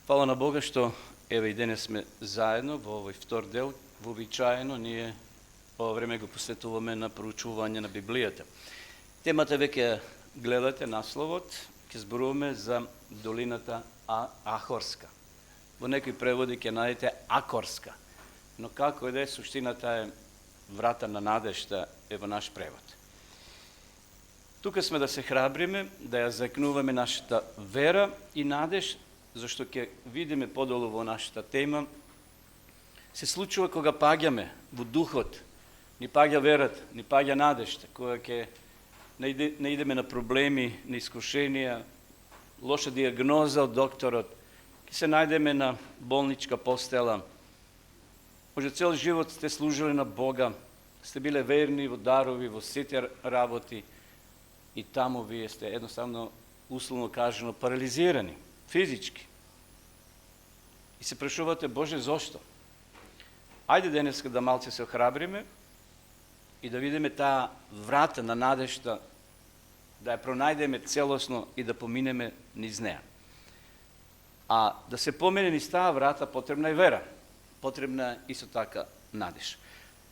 Фала на Бога што еве и денес сме заедно во овој втор дел. Вообичаено ние ова време го посветуваме на проучување на Библијата. Темата веќе гледате насловот, ќе зборуваме за долината Ахорска. Во некои преводи ќе најдете Акорска, но како и да е, суштината е врата на надежта е во наш превод. Тука сме да се храбриме, да ја закнуваме нашата вера и надеж, зашто ќе видиме подолу во нашата тема, се случува кога паѓаме во духот, ни паѓа верата, ни паѓа надежта, кога ќе не идеме на проблеми, на искушенија, лоша диагноза од докторот, ќе се најдеме на болничка постела. Може цел живот сте служили на Бога, сте биле верни во дарови, во сите работи и таму вие сте едноставно, условно кажано, парализирани, физички. И се прашувате, Боже, зошто? Ајде денеска да малце се охрабриме и да видиме таа врата на надежта, да ја пронајдеме целосно и да поминеме низ неа. А да се помине низ таа врата потребна е вера, потребна е исто така надеж.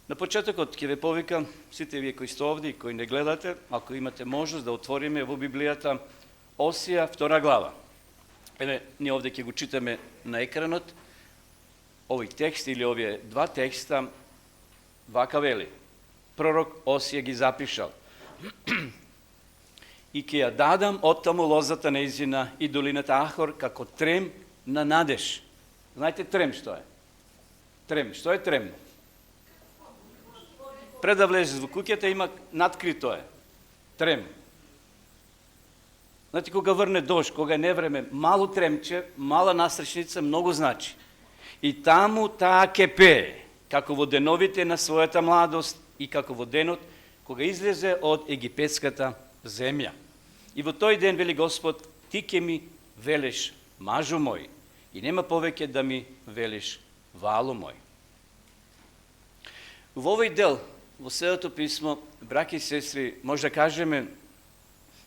На почетокот ќе ве повикам сите вие кои сте овде и кои не гледате, ако имате можност да отвориме во Библијата Осија 2 глава. Еве, ние овде ќе го читаме на екранот, овој текст или овие два текста, вака вели. Пророк Осија ги запишал. И ќе ја дадам оттаму лозата нејзина и долината Ахор како трем на надеж. Знаете трем што е? Трем. Што е трем? Пред да влезеш во куќата има надкрито е. Трем. Знаете, кога врне дожд, кога е невреме, мало тремче, мала насречница, многу значи. И таму таа ке пее, како во деновите на својата младост и како во денот, кога излезе од египетската земја. И во тој ден, вели Господ, ти ке ми велиш, мажу мој, и нема повеќе да ми велиш, валу мој. Во овој дел, во Светото писмо, браќи и сестри, може да кажеме,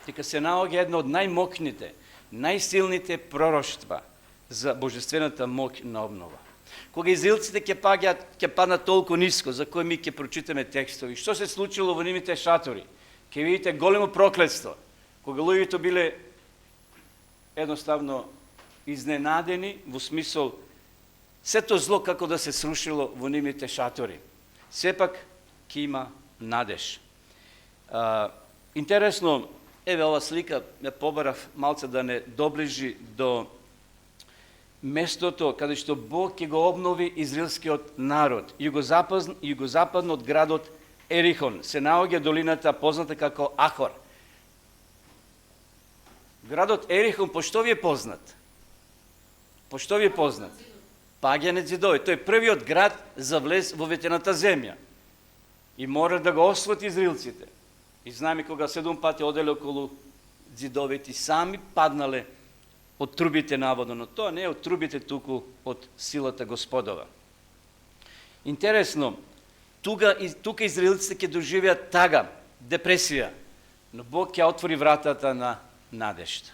дека се наоѓа едно од најмокните, најсилните пророштва за божествената моќ на обнова. Кога израелците ќе паднат толку ниско, за кои ми ќе прочитаме текстови, што се случило во нивните шатори, ќе видите големо проклетство, кога луѓето биле едноставно изненадени во смисол сето зло како да се срушило во нивните шатори. Сепак ќе има надеж. Интересно, еве ова слика ме побарав малце да не доближи до местото каде што Бог ќе го обнови израелскиот народ. Југозападно од градот Ерихон се наоѓа долината позната како Ахор. Градот Ерихон пошто ви е познат? Пошто ви е познат? Паѓање ѕидови. Тој е првиот град за влез во ветената земја. И мора да го освои израелците. И знаеме кога 7 пати оделе околу ѕидовите, сами паднале од трубите наводно, но тоа не е од трубите, туку од силата Господова. Интересно, тука израелците ќе доживеат тага, депресија, но Бог ќе отвори вратата на надежта.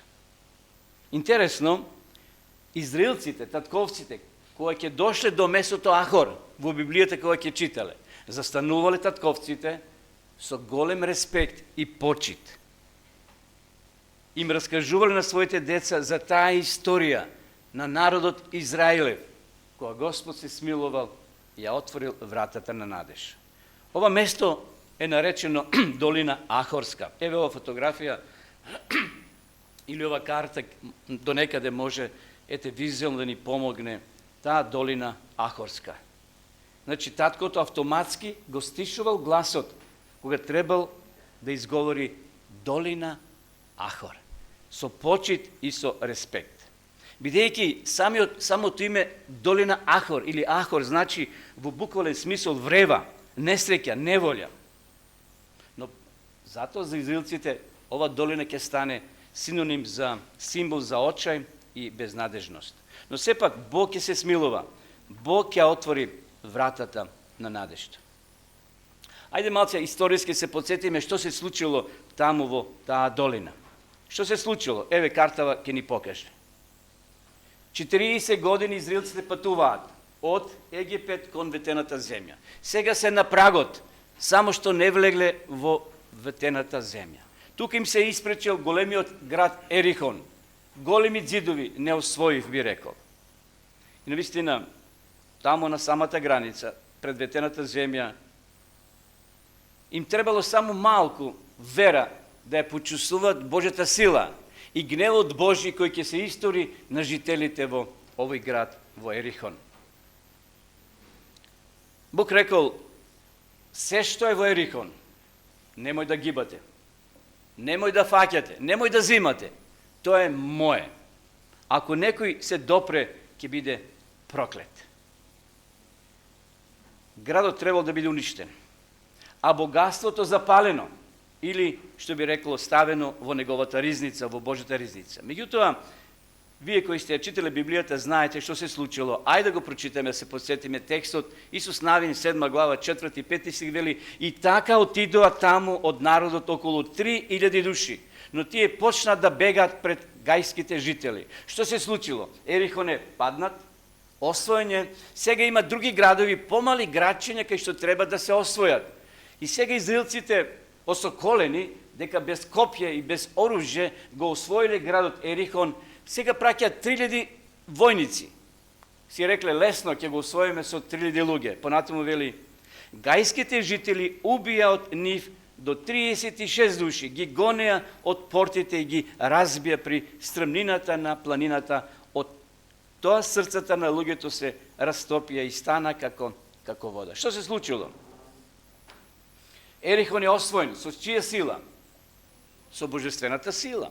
Интересно, израелците, татковците, кога ќе дошле до местото Ахор, во Библијата кога ќе читале, застанувале татковците со голем респект и почит. Им раскажувале на своите деца за таа историја на народот Израилев, кога Господ се смилувал и ја отворил вратата на надеж. Ова место е наречено долина Ахорска. Еве ова фотографија или ова карта до некаде може визуелно да ни помогне таа долина Ахорска. Значи, таткото автоматски го стишувал гласот кога требал да изговори долина Ахор, со почит и со респект. Бидејќи самото име долина Ахор или Ахор значи во буквален смисол врева, несреќа, неволја. Но затоа за израелците ова долина ќе стане синоним за символ за очај и безнадежност. Но сепак Бог ќе се смилува, Бог ќе отвори вратата на надежта. Ајде малце историски се подсетиме што се случило таму во таа долина. Што се случило? Еве картава ќе ни покаже. 40 години израилците пътуваат от Египет кон ветената земја. Сега се на прагот, само што не влегле во ветената земја. Тука им се испречил големиот град Ерихон. Големи ѕидови не освоив, би рекол. И навистина, тамо на самата граница, пред ветената земја, им требало само малку вера да ја почувствуваат Божјата сила и гневот Божи кој ќе се истори на жителите во овој град, во Ерихон. Бог рекол, се што е во Ерихон, немој да гибате, немој да фаќате, немој да зимате, тоа е мое. Ако некој се допре, ќе биде проклет. Градот требал да биде уништен, а богатството запалено, или, што би рекло, ставено во неговата ризница, во Божјата ризница. Меѓутоа, вие кои сте ја читале Библијата, знаете што се случило. Ајде да го прочитаме, се подсетиме текстот. Исус Навин, 7 глава, 4 и 5 стих вели: и така отидоа таму од народот околу 3000 души, но тие почнат да бегаат пред гајските жители. Што се случило? Ерихон е паднат, освоен е. Сега има други градови, помали градчиња кај што треба да се освојат. И сега израилците осоколени, дека без копје и без оружје го освоиле градот Ерихон, сега праќаат 3000 војници. Си рекле, лесно ќе го освоиме со 3000 луѓе. Понатаму вели, гајските жители убија од нив до 36 души, ги гонеа од портите и ги разбија при стрмнината на планината. Од тоа срцата на луѓето се растопија и стана како вода. Што се случило? Ерихон е освоен. Со чија сила? Со божествената сила.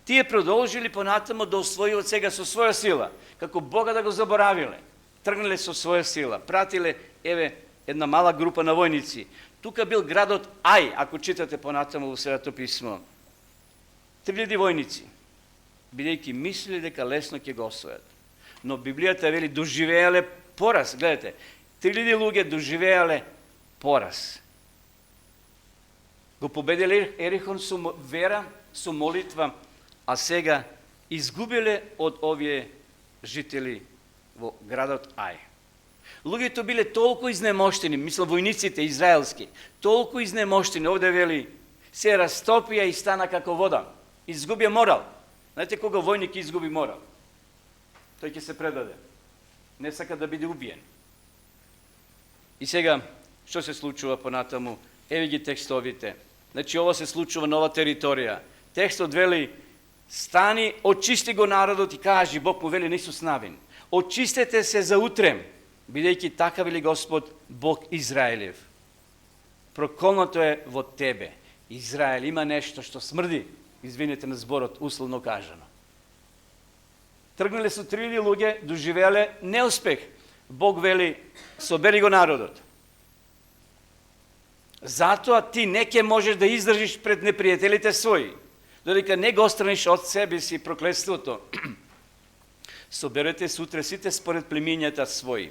Тие продолжили понатамо да освојуват сега со своја сила, како Бога да го заборавиле. Тргнале со своја сила, пратиле, една мала група на војници. Тука бил градот Ај, ако читате понатамо во Светото писмо. 3000 војници, бидејќи мислили дека лесно ќе го освојат. Но Библијата вели доживеале пораз. Гледате, 3000 луѓе доживеале пораз. Го победиле Ерихон со вера, со молитва, а сега изгубиле од овие жители во градот Ај. Луѓето биле толку изнемоштени, мислам војниците израелски, толку изнемоштени, овде вели, се растопија и стана како вода. Изгубија морал. Знаете кога војник изгуби морал? Тој ќе се предаде. Не сака да биде убиен. И сега, што се случува понатаму? Еви ги текстовите. Значи, ова се случува на ова територија. Текстот вели, стани, очисти го народот и кажи, Бог му вели на Исус Навин, очистете се за утрем, бидејќи така вели Господ, Бог Израелев. Проколното е во тебе. Израел има нешто што смрди, извинете на зборот, условно кажано. Тргнале со 3000 луѓе, доживеале неуспех. Бог вели, собери го народот. Затоа ти не ќе можеш да издржиш пред непријателите своји, додека не го отстраниш од себе си проклетството. Соберете сутре сите според племињата своји.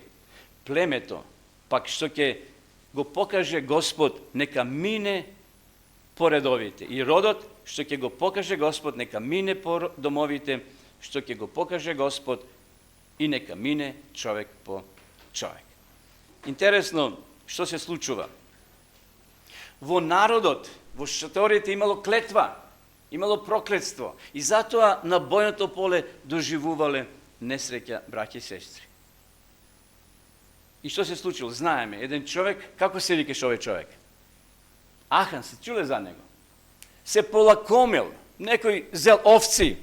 Племето, пак што ќе го покаже Господ, нека мине поред овите. И родот, што ќе го покаже Господ, нека мине по домовите, што ќе го покаже Господ, и нека мине човек по човек. Интересно, што се случува? Во народот, во шаторите имало клетва, имало проклетство. И затоа на бојното поле доживувале несреќа, браќи и сестри. И што се случило? Знаеме, еден човек, како се викаше овој човек? Ахан, се чуле за него? Се полакомил, некој зел овци,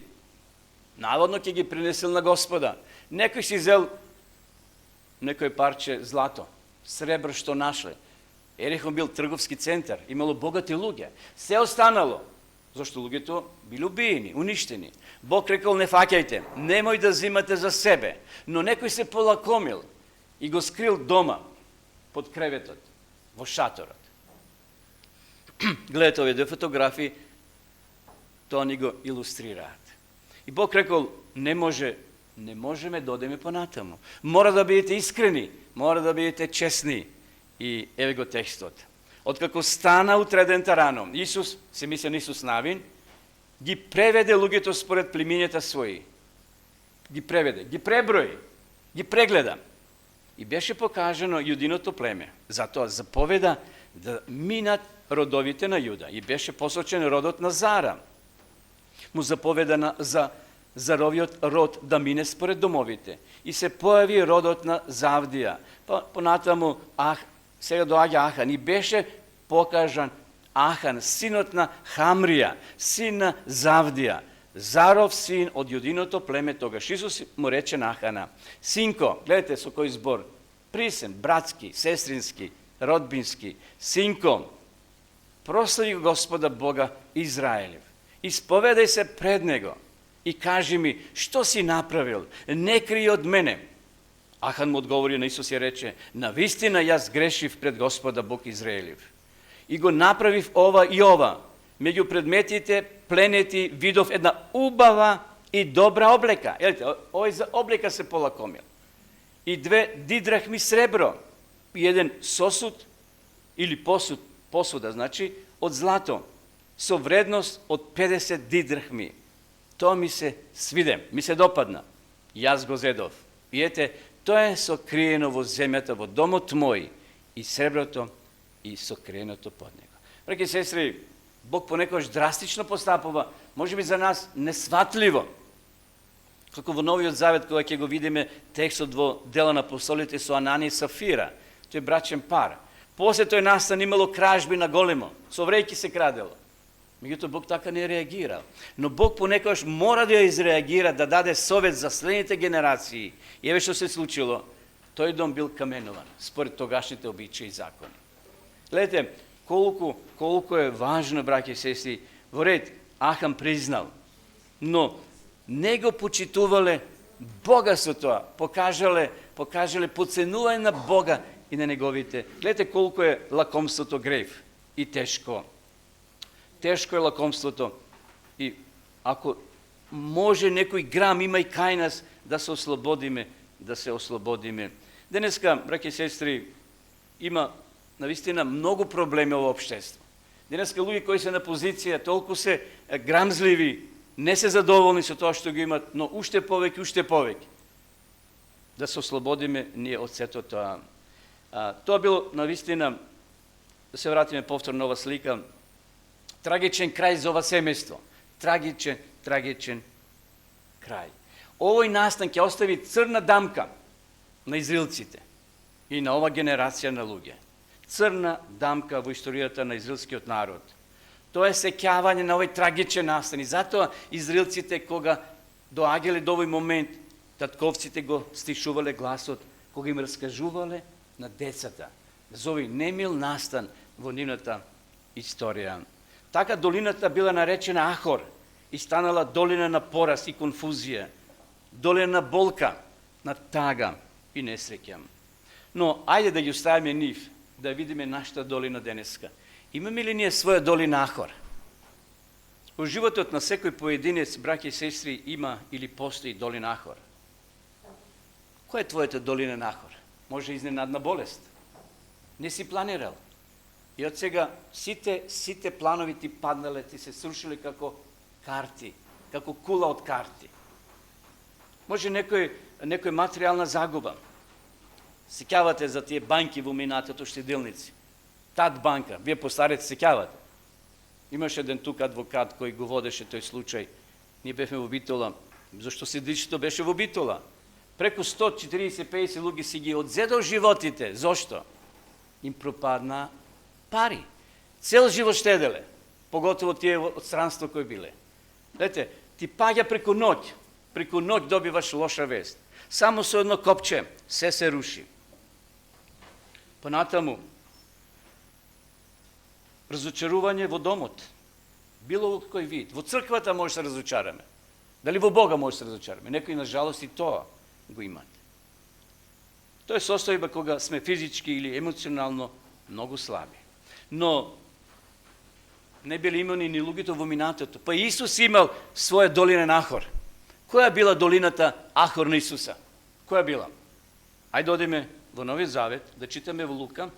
наводно ќе ги принесил на Господа. Некој си зел некој парче злато, сребро што нашле. Ерихон бил трговски центар, имало богати луѓе. Се останало, зашто луѓето били убиени, уништени. Бог рекол, не фаќајте, немој да зимате за себе, но некој се полакомил и го скрил дома, под креветот, во шаторот. Гледате овие две фотографии, тоа ни го илустрираат. И Бог рекол, не можеме да одеме понатаму. Мора да бидете искрени, мора да бидете честни. И еве го текстот. Откако стана утредента рано, Исус, се мисли на Исус Навин, ги преведе луѓето според племињата своји. ги преведе, ги преброи, ги прегледа. И беше покажано јудиното племе. Затоа заповеда да минат родовите на Јуда. И беше посочен родот на Зара. Му заповеда за Заровиот род да мине според домовите. И се појави родот на Завдија. Понатаму, сега доаѓа Ахан. И беше покажан Ахан, синот на Хамрија, син на Завдија. Заров син од јудиното племе. Тогаш Исус му рече на Ахана: синко, гледате со кој збор, присен, братски, сестрински, родбински, синко, прослави Господа Бога Израелев. Исповедај се пред Него и кажи ми, што си направил, не крий од мене. Ахан му одговори на Исус и рече: навистина јас грешив пред Господа Бог Израелев. И го направив ова и ова. Меѓу предметите, пленети, видов една убава и добра облека. Елите, овој за облека се полакомил. И 2 дидрахми сребро, и еден сосуд или посуда, значи, од злато, со вредност од 50 дидрахми. Тоа ми се свиде, ми се допадна. Јас го зедов. И ете, тоа е сокриено во земјата, во домот мој, и среброто, и сокриеното под него. Браќи и сестри, Бог понекогаш драстично постапува, може би за нас несватливо. Како во Новиот Завет, кога ќе го видиме текстот во Дела на апостолите со Анани и Сафира, тој брачен пар. После тој настан имало кражби на големо, со врејки се крадело. Меѓутоа Бог така не реагира. Но Бог понекогаш мора да ја изреагира, да даде совет за следните генерации. И еве што се случило. Тој дом бил каменуван, според тогашните обичаи и закони. Гледате, колку е важно, браќи и сестри, во ред Ахан признал, но не го почитувале Бога со тоа, покажале поценување на Бога и на неговите. Гледате колку е лакомството грев и тешко. Тешко е лакомството. И ако може некој грам има и кај нас да се ослободиме, Денеска, браќи и сестри, има навистина многу проблеми во општество. Денеска луѓе кои се на позиција толку се грамзливи, не се задоволни со тоа што го имат, но уште повеќе. Да се ослободиме ние од сето тоа. Тоа било навистина, да се вратиме повторно ова слика, трагичен крај за ова семејство. Трагичен крај. Овој настан ќе остави црна дамка на израелците и на ова генерација на луѓе. Црна дамка во историјата на израелскиот народ. Тоа е сеќавање на овој трагичен настан. И затоа израелците, кога доаѓале до овој момент, татковците го стишувале гласот, кога им раскажувале на децата за овој немил настан во нивната историја. Така долината била наречена Ахор и станала долина на пораз и конфузија, долина на болка, на тага и несреќа. Но ајде да ги оставиме нив, да видиме нашата долина денеска. Имаме ли ние своја долина Ахор? Во животот на секој поединец, браќи и сестри, има или постои долина Ахор. Која е твојата долина на Ахор? Може изненадна болест. Не си планирал. И од сега сите планови ти паднале, ти се срушиле како карти, како кула од карти. Може некој материјална загуба. Сеќавате за тие банки во минатото штедилници. Тад банка, вие постарете сеќавате. Имаше еден тук адвокат кој го водеше тој случај. Ние бевме во Битола, зашто седичето беше во Битола. Преку 140-50 луѓе си ги одзедал животите. Зошто? Им пропадна пари. Цел живот штеделе, поготово тие од странство кои биле. Гледате, ти паѓа преку ноќ добиваш лоша вест. Само со едно копче се руши. Понатаму, разочарување во домот, било во кој вид. Во црквата може да се разочараме. Дали во Бога може да се разочараме? Некои, на жалост, и тоа го имат. Тоа е состојба кога сме физички или емоционално многу слаби. Но не били имани ни луѓето во минатото. Па Исус имал своја долина на Ахор. Која била долината Ахор на Исуса? Која била? Ајде одиме во Новиот Завет, да читаме во Лука,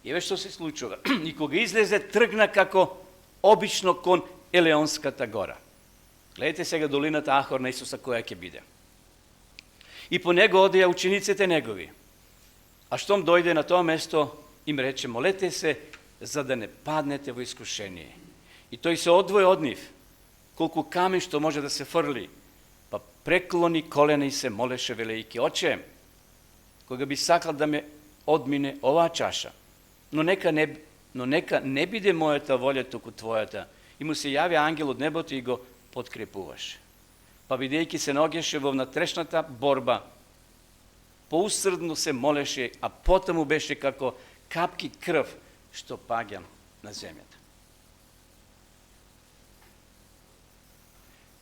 и еве што се случува. И кога излезе, тргна како обично кон Елеонската гора. Гледайте сега долината Ахор на Исуса која ќе биде. I po него odija učenicите негови. A štom dojde na to mesto, im reče, molete se, za da ne padnete во iskušenje. I той се odvoje od njih, колку камен što može da se frli, pa prekloni kolena i se molеше велики, Oče, koga bi sakal da me odmine ova čaša, no neka ne bide mojата volja, туку твоята. И му се яви ангел od небото и го подкрепуваше. Pa videjки се наоѓаше во внатрешната борба, поусрдно се молеше, а потом му беше како капки крв што паѓа на земјата.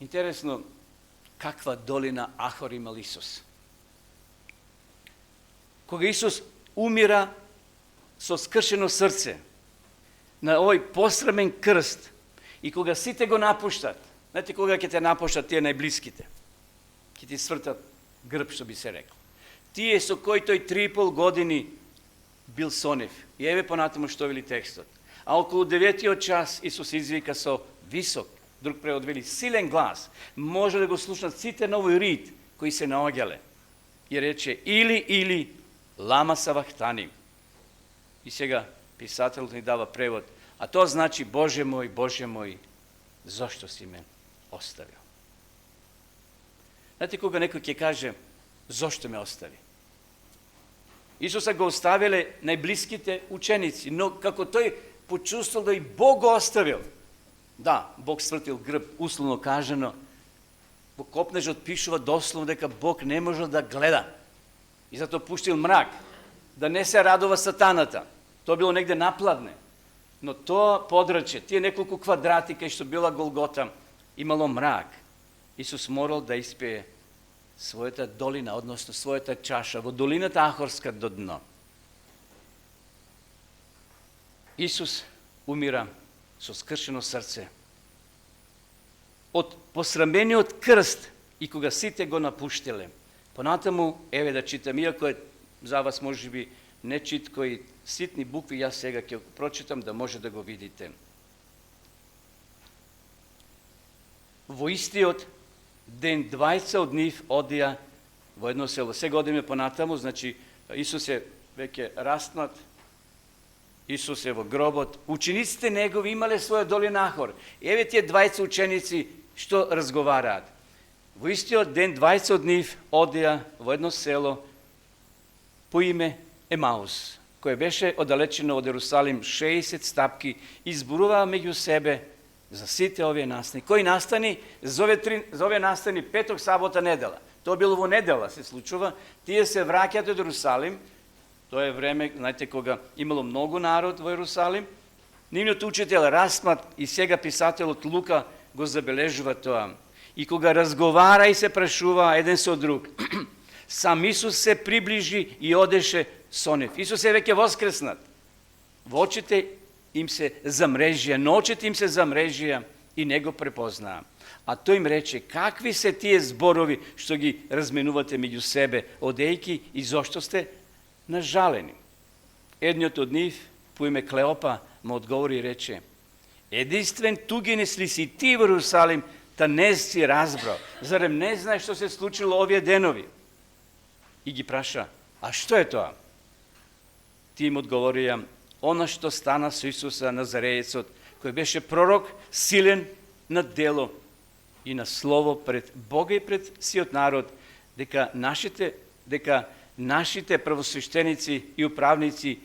Интересно, каква долина Ахор имал Исус. Кога Исус умира со скршено срце на овој посрамен крст и кога сите го напуштат, знаете кога ќе те напуштат тие најблиските, ќе ти свртат грб, што би се рекло. Тие со кои тој 3,5 години бил со нив. И еве понатаму што вели текстот. А околу 9 час Исус извика со висок, друг превод вели силен глас, може да го слушнат сите на овој рид кои се наоѓале. И рече или лама савахтани. И сега писателот ни дава превод, а тоа значи Боже мој, зошто си ме оставил? Знаете кога некој ќе каже, зошто ме остави? Исуса го оставиле најблиските ученици, но како тој почувствувал да и Бог го оставил. Да, Бог свртил грб, условно кажано. Во Копнежот пишува дословно дека Бог не можел да гледа. И затоа пуштил мрак, да не се радува сатаната. Тоа било негде напладне. Но тоа подраче, тие неколку квадрати кај што била Голгота, имало мрак. Исус морал да испие својата долина, односно својата чаша, во долината Ахорска до дно. Исус умира со скршено срце. Од посрамениот крст и кога сите го напуштиле. Понатаму, еве да читам, иако е за вас можеби нечитко и ситни букви, јас сега ќе прочитам да може да го видите. Во истиот ден 20 од нив одија во едно село. Сега одиме понатаму, значи Исус е веќе раснат, Исус е во гробот. Учениците негови имале своја долина Ахор. Еве тие 20 ученици што разговараат. Во истиот ден 20 од нив одија во едно село по име Емаус, кое беше оддалечено од Ерусалим 60 стапки, и зборуваа меѓу себе за сите овие настани. Кои настани? За овие настани петок, сабота, недела. Тоа било во недела, се случува. Тие се враќаат од Ерусалим. Тоа е време, знаете, кога имало многу народ во Ерусалим. Нивниот учител Расмат и сега писателот Лука го забележува тоа. И кога разговара и се прашува еден со друг, сам Исус се приближи и одеше со нив. Исус е веќе воскреснат. Во очите им се замрежија, ночите им се замрежија и не го препознаа. А тој им рече, какви се тие зборови што ги разменувате меѓу себе, одејки, и зошто сте нажалени? Едниот од нив, по име Клеопа, му одговори и рече, единствен тугинес ли си ти во Ерусалим, та не си разбрал, зарем не знаеш што се случило овие денови? И ги праша, а што е тоа? Ти им одговорија, она што стана со Исуса Назареецот, кој беше пророк, силен на дело и на слово пред Бога и пред сиот народ, дека нашите првосвещеници и управници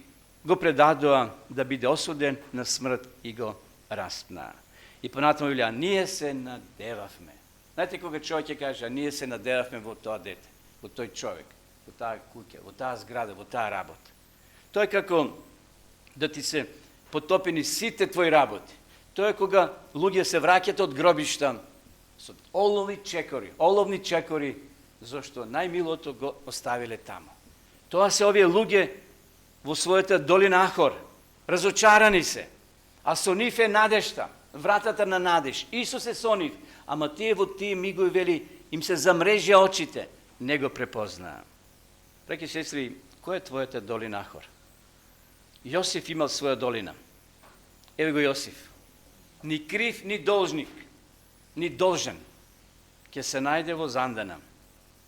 го предадоа да биде осуден на смрт и го распнаа. И понатаму велја, ние се надевавме. Знаете кога човек ќе каже, ние се надевавме во тоа дете, во тој човек, во таа куќа, во таа зграда, во таа работа. Тоа е како да ти се потопени сите твои работи. Тоа е кога луѓе се враќаат од гробишта со оловни чекори, зашто најмилото го оставиле таму. Тоа се овие луѓе во својата долина Ахор, разочарани се, а со нив е надежта, вратата на надеж. Исус е со нив, ама тие во тие мигови вели, им се замрежија очите, не го препознаа. Браќи и сестри, која е твојата долина Ахор? Јосиф имал своја долина. Еве го Јосиф. Ни крив, ни должник, ни должен. Ќе се најде во Зандана,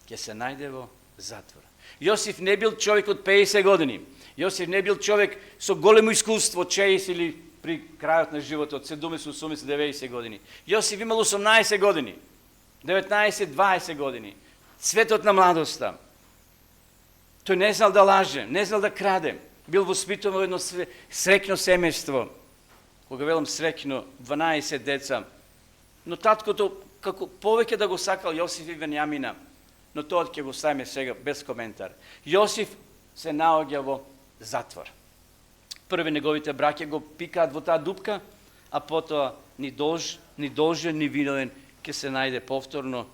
ќе се најде во zatvora. Josif ne bil čovjek od 50 godini. Josif ne bil čovjek со големо искуство, od 6 ili pri крајот на животот, od 70, 80, 90 години. Јосиф имал 18 години, 19, 20 години. Цветот на младоста. Тој не знал да лаже, не знал да краде. Бил воспитан во едно среќно семејство. Кога велам среќно, 12 деца. Но таткото, како повеќе да го сакал Јосиф и Венијамина, но тоа ќе го ставиме сега без коментар. Јосиф се наоѓа во затвор. Први неговите браќа го пикаат во таа дупка, а потоа ни должен, ни виновен ќе се најде повторно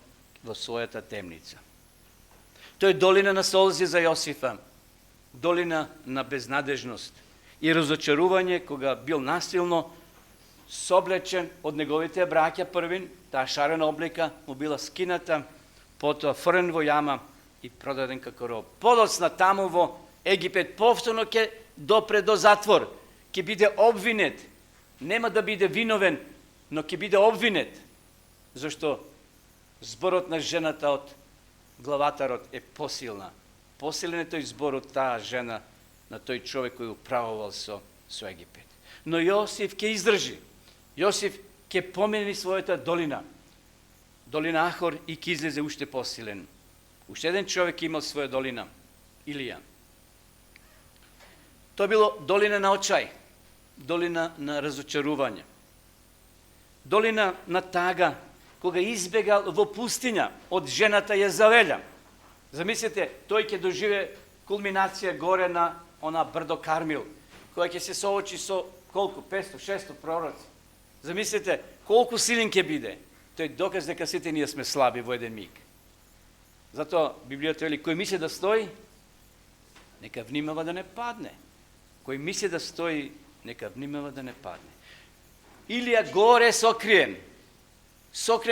во својата темница. Тој е долина на солзи за Јосифа, долина на безнадежност и разочарување кога бил насилно соблечен од неговите браќа првин, таа шарена облека му била скината, потоа френ во јама и продаден како роб. Подоцна таму во Египет повторно ќе допре до затвор, ќе биде обвинет, нема да биде виновен, но ќе биде обвинет, зашто зборот на жената од главатарот е посилна. Посилен е тој збор од таа жена на тој човек кој управувал со Египет. Но Јосиф ќе издржи. Јосиф ќе помени својата долина. Долина Ахор и ќе излезе уште посилен. Уште еден човек имал своја долина, Илија. Тоа било долина на очај, долина на разочарување. Долина на тага, кога избегал во пустиња од жената Језавеля. Замислете, тој ќе доживе кулминација горе на она брдо Кармил, која ќе се соочи со колку, 500, 600 пророци. Замислете, колку силен ќе биде. Тој доказ дека сите ние сме слаби во еден миг. Затоа Библијата вели, кој мисли да стои, нека внимава да не падне. Кој мисли да стои, нека внимава да не падне. Илија горе сокриен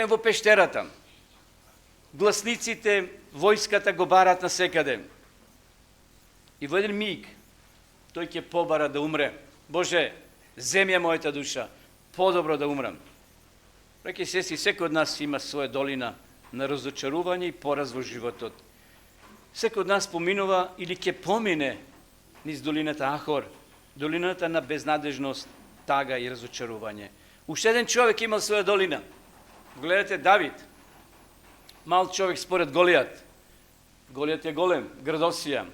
во пештерата. Гласниците, војската го барат на секаде. И во еден миг тој ќе побара да умре. Боже, земја мојата душа, подобро да умрам. Браќи и сестри, секој од нас има своја долина на разочарување и пораз во животот. Секој од нас поминува или ќе помине низ долината Ахор, долината на безнадежност, тага и разочарување. Уште еден човек имал своја долина. Гледате Давид, мал човек според Голијат. Голијат е голем, градосија.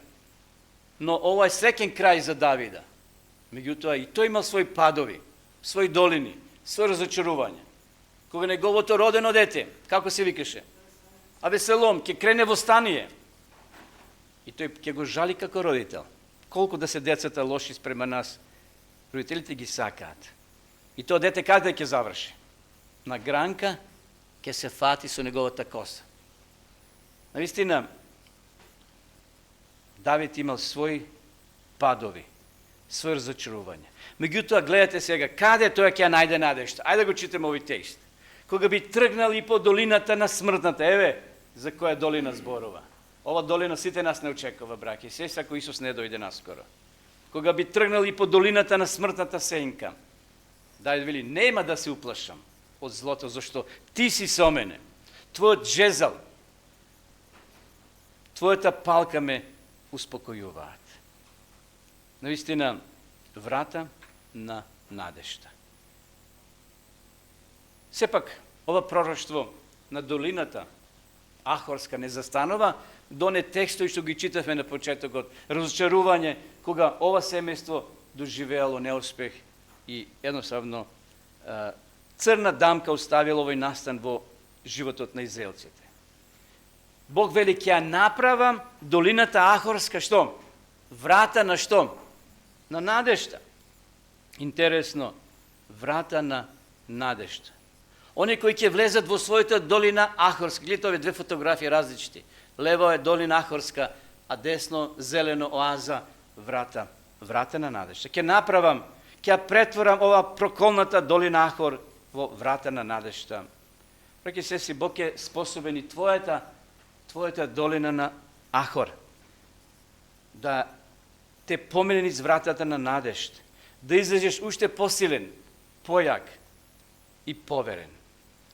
Но ова е среќен крај за Давида. Меѓутоа и тој имал своји падови, своји долини, своји разочарување. Кога неговото родено дете, како се викаше? Авеселом, ќе крене во стание. И тој ќе го жали како родител. Колку да се децата лоши спрема нас, родителите ги сакаат. И тоа дете каде ќе заврши? На гранка ќе се фати со неговата коса. Навистина, Давид имал своји падови, своји разочарувања. Меѓутоа, гледате сега, каде тој ќе најде надежда? Ајде да го читаме овој текст. Кога би тргнал и по долината на смртната, еве, за која долина зборува. Ова долина сите нас не очекува, браќи и сестри, ако Исус не дојде наскоро. Кога би тргнал и по долината на смртната сенка, Давид вели, нема да се уплашам од злото, зашто ти си со мене. Твојот жезал, твојата палка ме успокојуваат. Навистина, врата на надежда. Сепак, ова пророштво на долината Ахорска не застанува до не текстови што ги читавме на почетокот. Разочарување, кога ова семејство доживеало неуспех и едноставно црна дамка оставила овој настан во животот на израелците. Бог вели, ќе ја направам долината Ахорска, што? Врата на што? На надежда. Интересно, врата на надежда. Они кои ќе влезат во својата долина Ахорска, гледате овие две фотографии различити. Лево е долина Ахорска, а десно зелено оаза, врата на надежда. Ќе направам, ќе ја претворам ова проколната долина Ахор во врата на надежда. Браќи и сестри, Бог е способен и твојата долина на Ахор да те помине низ вратата на надежда, да излезеш уште посилен, појак и поверен.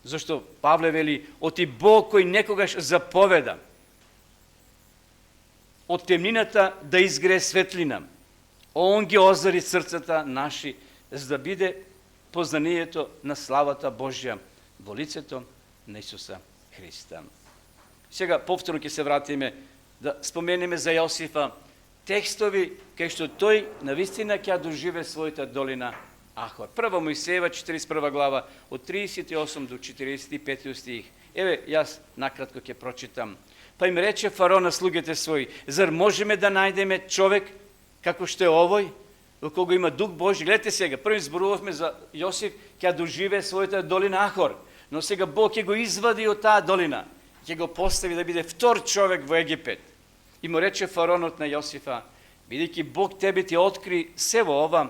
Зашто Павле вели, оти Бог кој некогаш заповеда, От темнината да изгрее светлина. Он ги озари срцата наши, за да биде познанието на славата Божја во лицето на Исуса Христа. Сега повторно ќе се вратиме да споменеме за Јосифа текстови кај што тој навистина ќе доживе својата долина Ахор. Прва Мојсеева 41 глава од 38 до 45 стих. Еве, јас накратко ќе прочитам. Па им рече фараон на слугите своји: зар можеме да најдеме човек како што е овој, во кого има Дух Божи? Гледате сега, први зборувавме за Јосиф ќе доживе својата долина Ахор, но сега Бог ќе го извади од таа долина, ќе го постави да биде втор човек во Египет. И му рече фараонот на Јосифа: бидејќи Бог тебе ти откри се во ова,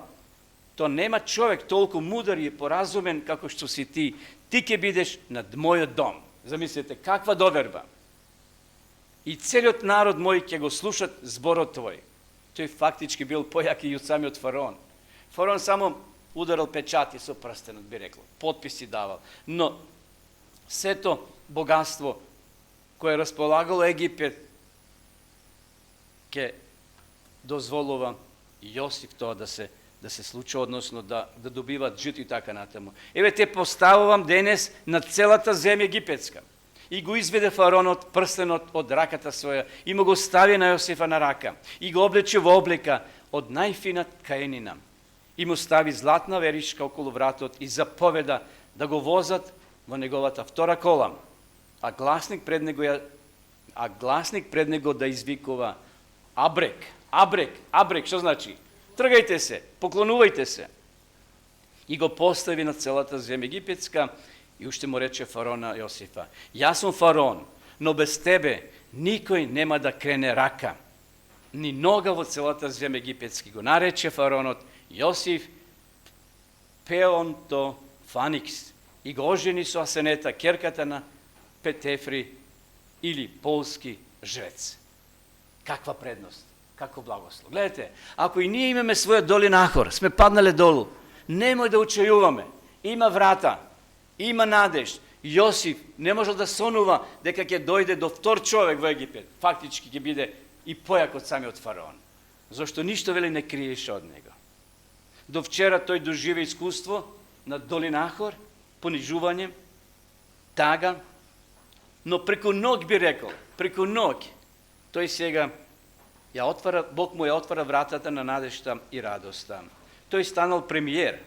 то нема човек толку мудар и поразумен како што си ти. Ти ќе бидеш над мојот дом. Замислете, каква доверба. И целиот народ мој ќе го слушат зборот твој. Тој фактички бил појак и од самиот фараон. Фараон само ударал печати со прстенот, би рекло. Подписи давал. Но сето богатство кое располагало Египет ќе дозволува Јосиф тоа да се случи, односно да добиват жито и така натаму. Еве те поставувам денес на целата земја египетска. И го изведе фараонот прстенот од раката своја и му го стави на Јосифа на рака и го облече во облека од најфина ткаенина. И му стави златна веришка околу вратот и заповеда да го возат во неговата втора кола. А гласник пред него да извикува: Абрек, Абрек, Абрек, што значи? Тргајте се, поклонувајте се. И го постави на целата земја египетска и уште му рече фараон на Јосифа: јас сум фараон, но без тебе никој нема да крене рака, ни нога во целата земја египетски. Го нарече фараонот Јосиф Пеонто Фаникс и го ожени со Асенета, керката на Петефри или полски жрец. Каква предност, како благослов. Гледате, ако и ние имаме своја долина Ахор, сме паднале долу, немој да учајуваме. Има врата, има надеж. Јосиф не можел да сонува дека ќе дојде до втор човек во Египет. Фактички ќе биде и појак од самиот фараон. Зашто ништо вели не криеше од него. До вчера тој доживе искуство на долина Ахор, понижување, тага, но преку ног би рекол, преку ног, тој сега Бог му ја отвара вратата на надежта и радоста. Тој станал премиер,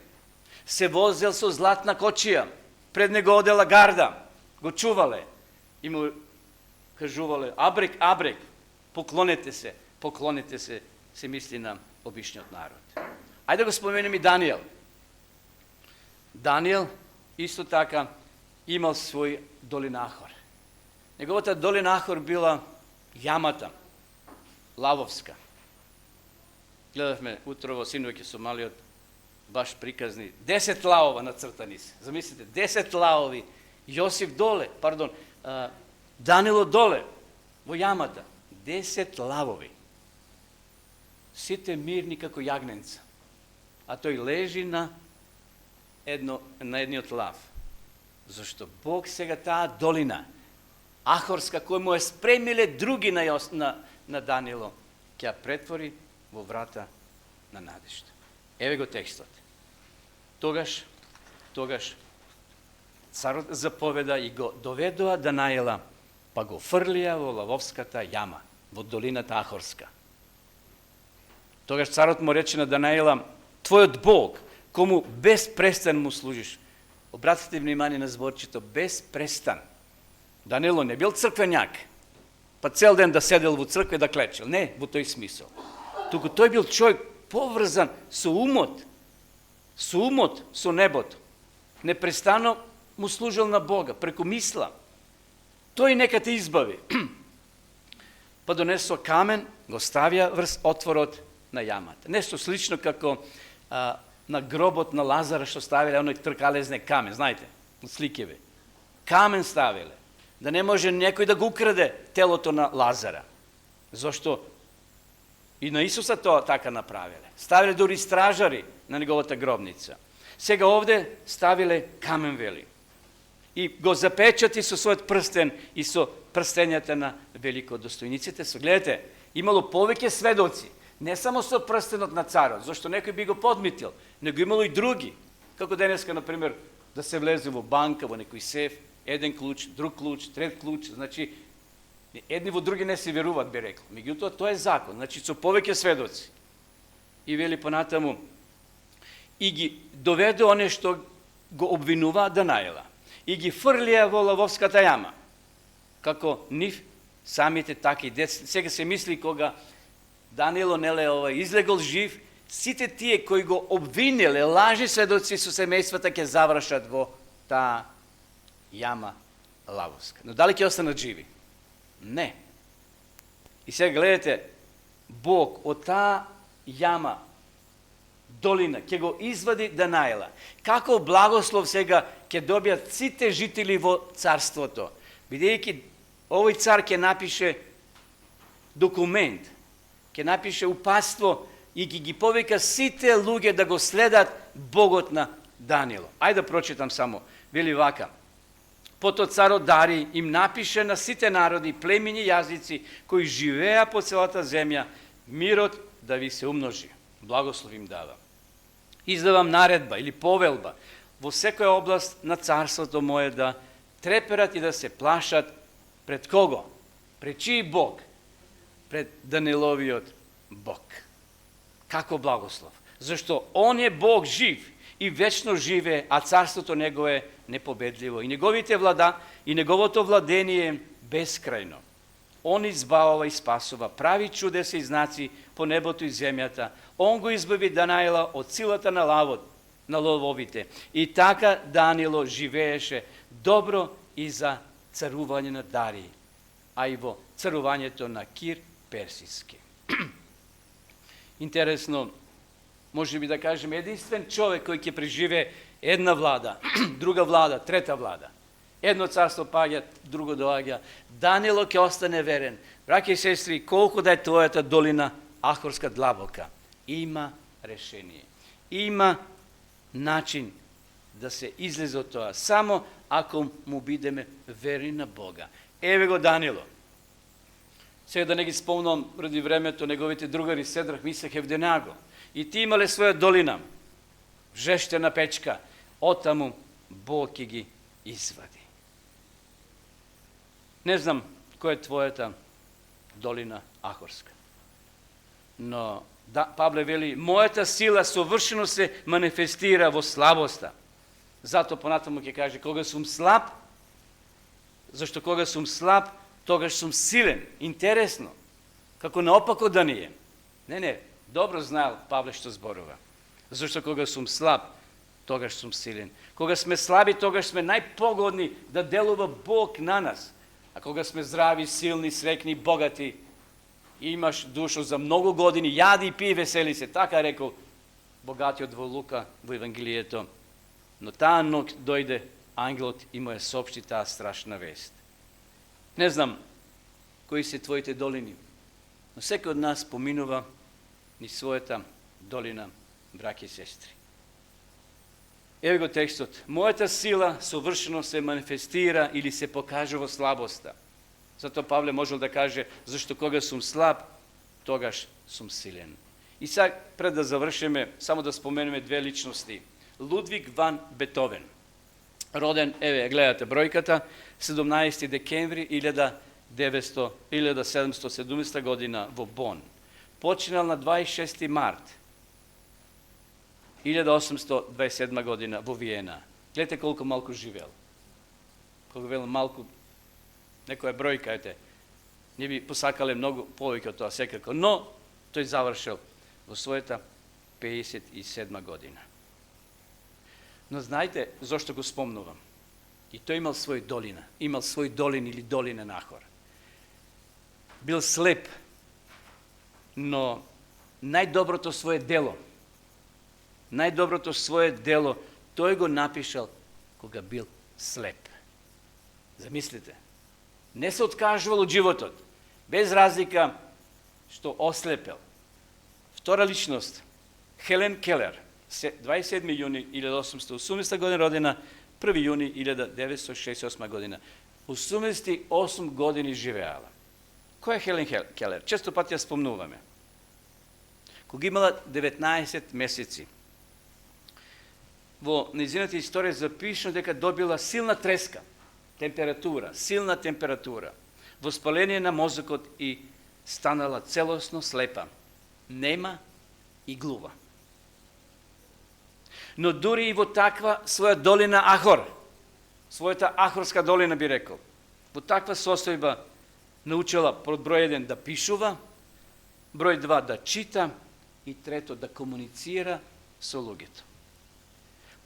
се возел со златна кочија, пред него одела гарда, го чувале и му кажувале: Абрек, Абрек, поклонете се, се мисли на обичниот народ. Ајде го споменем и Даниел. Даниел исто така имал свој долина Ахор. Неговата долина Ахор била јамата, лавовска. Гледавме утрово синоќи со малиот баш приказни. 10 лавова нацртани се. Замислите, 10 лавови. Јосиф доле, Данило доле, во јамата. 10 лавови. Сите мирни како јагненца. А тој лежи на едниот лав. Зашто Бог сега таа долина Ахорска, кој му е спремиле други на Данило, ќе ја претвори во врата на надежда. Еве го текстот. Тогаш царот заповеда и го доведоа Данаила, па го фрлија во лавовската јама, во долината Ахорска. Тогаш царот му рече на Данаила: твојот Бог, кому без престан му служиш. Обратите внимание на зборчето без престан. Данило не бил црквењак, па цел ден да седел во црква и да клечел. Не, во тој смисол. Туку тој бил човек поврзан со умот, со небото. Непрестано му служил на Бога, преку мисла. Тој нека те избави. Па донесо камен, го ставија врз отворот на јамата. Нешто слично како на гробот на Лазара што ставиле оној тркалезне камен, знаете, од сликеви. Камен ставиле, да не може некој да го украде телото на Лазара. Зошто и на Исуса тоа така направиле. Ставиле дури стражари на неговата гробница. Сега овде ставиле камен, вели. И го запечати со својот прстен и со прстењата на великодостојниците. Гледате, imalo poveke svedoci, ne samo sa prstenot na cara, zašto nekoj bi go podmitil, nego imalo i drugi. Kako deneska, na primjer, da se vleze u banka, u nekoj sef, jedan ključ, drug ključ, tret ključ, znači, jedni u drugi ne se vjeruvat, bi rekli. Međutim, to je zakon, znači, su poveke svedoci. I veli ponatamu, i gi dovedu one što go obvinuva Danajela. I gi frlija vo lavovskata jama. Kako nif samite taki dec. Сега se misli koga Danilo nele izlegol živ, site tije koji go obvinile, lažni svedoci su semejstva ke završat vo ta jama lavovska. No da li će ostanat živi? Ne. I сега gledajte, Bog od ta jama dolina, ke go izvadi Danajela. Kako blagoslov сега ke dobija cite žitili vo carstvo to. Vidjeki, ovoj car ke napiše dokument, ke napiše upastvo i ki gi poveka site luge da go sledat bogotna Danilo. Ajde da pročitam samo. Veli vaka. Poto caro Dari im napiše na site narodi, pleminji jazici koji živeja po celata zemlja, mirot da vi se umnoži. Blagoslov im dava. Izda vam naredba ili povelba vo sekoja oblast na carstvo moje da treperat i da se plašat pred kogo? Pred čiji Bog? Pred Daniloviot Bog. Kako blagoslov? Zašto on je Bog živ i večno žive, a carstvo to njegove nepobedljivo. I njegovo to vladenje je beskrajno. On izbavova i spasova, pravi čudese i znaci po nebotu i zemljata. On go izbavi Danajela od silata na lovovite. I taka Danilo živeješe dobro i za caruvanje na Dariji, a i vo caruvanje to na Kir persijski. Interesno, može bi da kažem, jedinstven čovjek koji će prežive jedna vlada, druga vlada, treta vlada. Jedno carstvo paga, drugo doaga. Danilo ke ostane veren. Brake i sestri, koliko da je tvoja ta dolina Ahorska dlaboka, ima rešenje. Ima način da se izleze od toga. Samo ako mu bideme veri na Boga. Evo go Danilo. Сега да не ги спомнам ради времето, неговите другари Седрах, Мисах, Евденаго. И ти имале своя долина, жещена печка, отаму Бог ќе ги извади. Не знам која е твоята долина Ахорска. Но Павле вели, моята сила совршено се манифестира во слабоста. Зато понатаму ќе каже, кога сум слаб, зашто кога сум слаб, тогаш сум силен. Интересно. Како наопако да не е. Не, добро знаел Павле што зборува. Зашто кога сум слаб, тогаш сум силен. Кога сме слаби, тогаш сме најпогодни да делува Бог на нас. А кога сме здрави, силни, срекни, богати, имаш душу за многу години, јади и пи, весели се. Така рекол богатиот во Лука во Евангелието. Но таа ног дојде ангелот и му ја соопшти таа страшна вест. Не знам кои се твоите долини, но секој од нас поминува ни својата долина, браќи и сестри. Ево го текстот. Мојата сила совршено се манифестира или се покаже во слабоста. Зато Павле можел да каже, зашто кога сум слаб, тогаш сум силен. И сега, пред да завршиме, само да споменеме две личности. Лудвиг ван Бетовен. Роден, еве, гледате бројката, 17. декември 1770 година во Бон. Починал на 26. март 1827 година во Виена. Гледате колко малку живеел. Колко вело малку, некоја бројка, ете, не би посакале многу повеќе од тоа секако, но тој завршил во својата 57 година. Но знаете зошто го спомнувам? И тој имал свој долина. Имал свој долин или долина Нахор. Бил слеп, но најдоброто своје дело, тој го напишал кога бил слеп. Замислите. Не се откажувал од животот, без разлика што ослепел. Втора личност, Хелен Келер, 27. јуни 1880 година родена, 1. јуни 1968 година. 88 години живеала. Кој е Хелен Келер? Често пати ја спомнуваме. Кога имала 19 месеци, во нејзината историја запишено дека добила силна треска, силна температура, воспаление на мозокот и станала целосно слепа, нема и глува. Но дури и во таква своја долина Ахор, својата Ахорска долина би рекол, во таква состојба научила под број 1 да пишува, број 2 да чита и трето да комуницира со луѓето.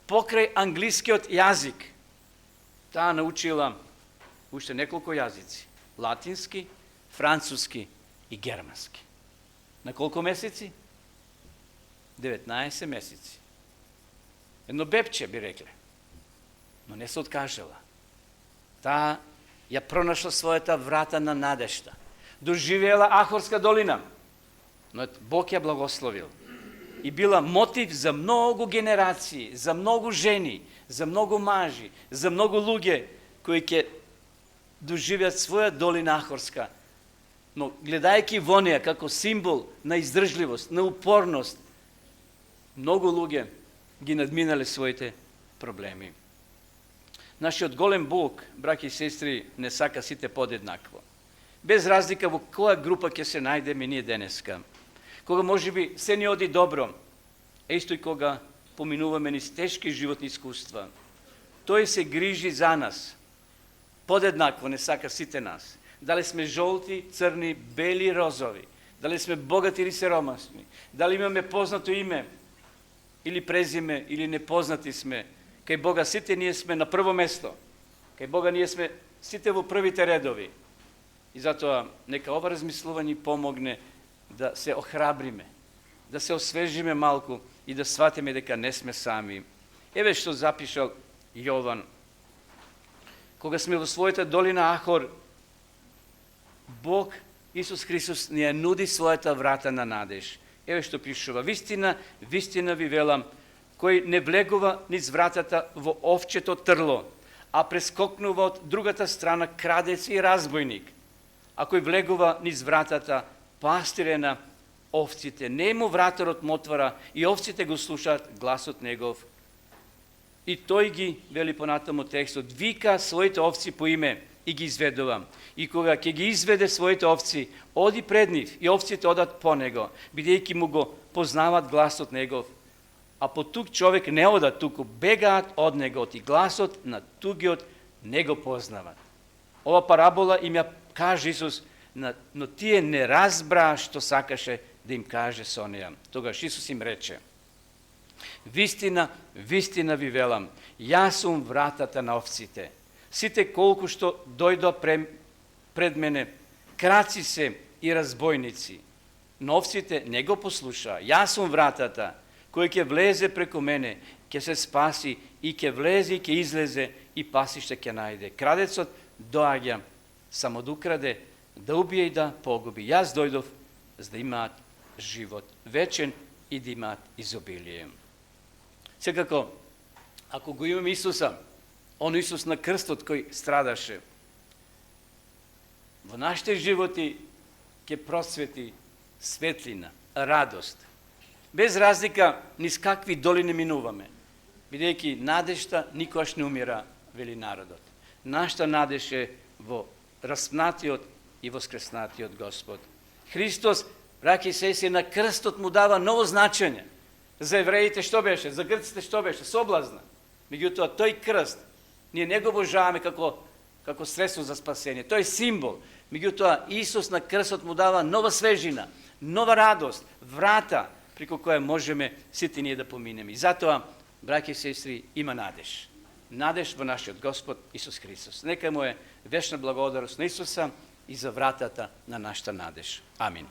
Покрај англискиот јазик, таа научила уште неколку јазици, латински, француски и германски. На колку месеци? 19 месеци. Едно бебче би рекле, но не се откажала. Таа ја пронашла својата врата на надежта. Доживеела Ахорска долина, но Бог ја благословил. И била мотив за многу генерации, за многу жени, за многу мажи, за многу луѓе кои ќе доживеат своја долина Ахорска. Но гледајќи во неја како символ на издржливост, на упорност, многу луѓе ги надминале своите проблеми. Нашиот голем Бог, браќи и сестри, не сака сите подеднакво. Без разлика во која група ќе се најдеме ние денеска. Кога можеби се ни оди добро, исто и кога поминуваме низ тешки животни искуства, тој се грижи за нас. Подеднакво не сака сите нас. Дали сме жолти, црни, бели, розови, дали сме богати или сиромасни, дали имаме познато име или презиме, или непознати сме, кај Бога сите ние сме на прво место. Кај Бога ние сме сите во првите редови. И затоа нека ова размислување помогне да се охрабриме, да се освежиме малку и да сватиме дека не сме сами. Еве што запишал Јован. Кога сме во својата долина Ахор, Бог, Исус Христос, ни ја нуди својата врата на надеж. Еве што пишува: вистина, вистина ви велам, кој не влегува низ вратата во овчето трло, а прескокнува од другата страна крадец и разбойник. А кој влегува низ вратата, пастир е на овците. Нему вратарот му отвара и овците го слушаат гласот негов. И тој ги, вели понатаму текстот, вика своите овци по име и ги изведува. И кога ќе ги изведе своите овци, оди пред нив и овците одат по него, бидејќи му го познават гласот негов. А по тук човек не одат, туку бегаат од него и гласот на тугиот не го познават. Ова парабола им ја каже Исус, но тие не разбраа што сакаше да им каже со неја. Тогаш Исус им рече: вистина, вистина ви велам, јас сум вратата на овците. Сите колку што дојдо пред мене, краци се и разбойници, но овците не го послушаа. Јас сум вратата, кој ќе влезе преку мене, ќе се спаси и ќе влезе и ќе излезе и пасиште ќе најде. Крадецот доаѓа само да украде, да убие и да погуби. Јас дојдов за да имаат живот вечен и да имаат изобилие. Секако, ако го имаме Исуса, он Исус на крстот кој страдаше, во нашите животи ќе просвети светлина, радост. Без разлика низ какви долини минуваме, бидејќи надежта никогаш не умира, вели народот. Нашата надеж е во распнатиот и воскреснатиот Господ. Христос, браќи и сестри, на крстот му дава ново значење. За евреите што беше? За грците што беше? Соблазна. Меѓутоа, тој крст, ние не го обожаваме како средство за спасение. Тој е символ. Меѓутоа, Исус на крстот му дава нова свежина, нова радост, врата, преку која можеме сите ние да поминеме. И затоа, браќи и сестри, има надеж. Надеж во нашиот Господ Исус Христос. Нека му е вечна благодарност на Исуса и за вратата на нашата надеж. Амин.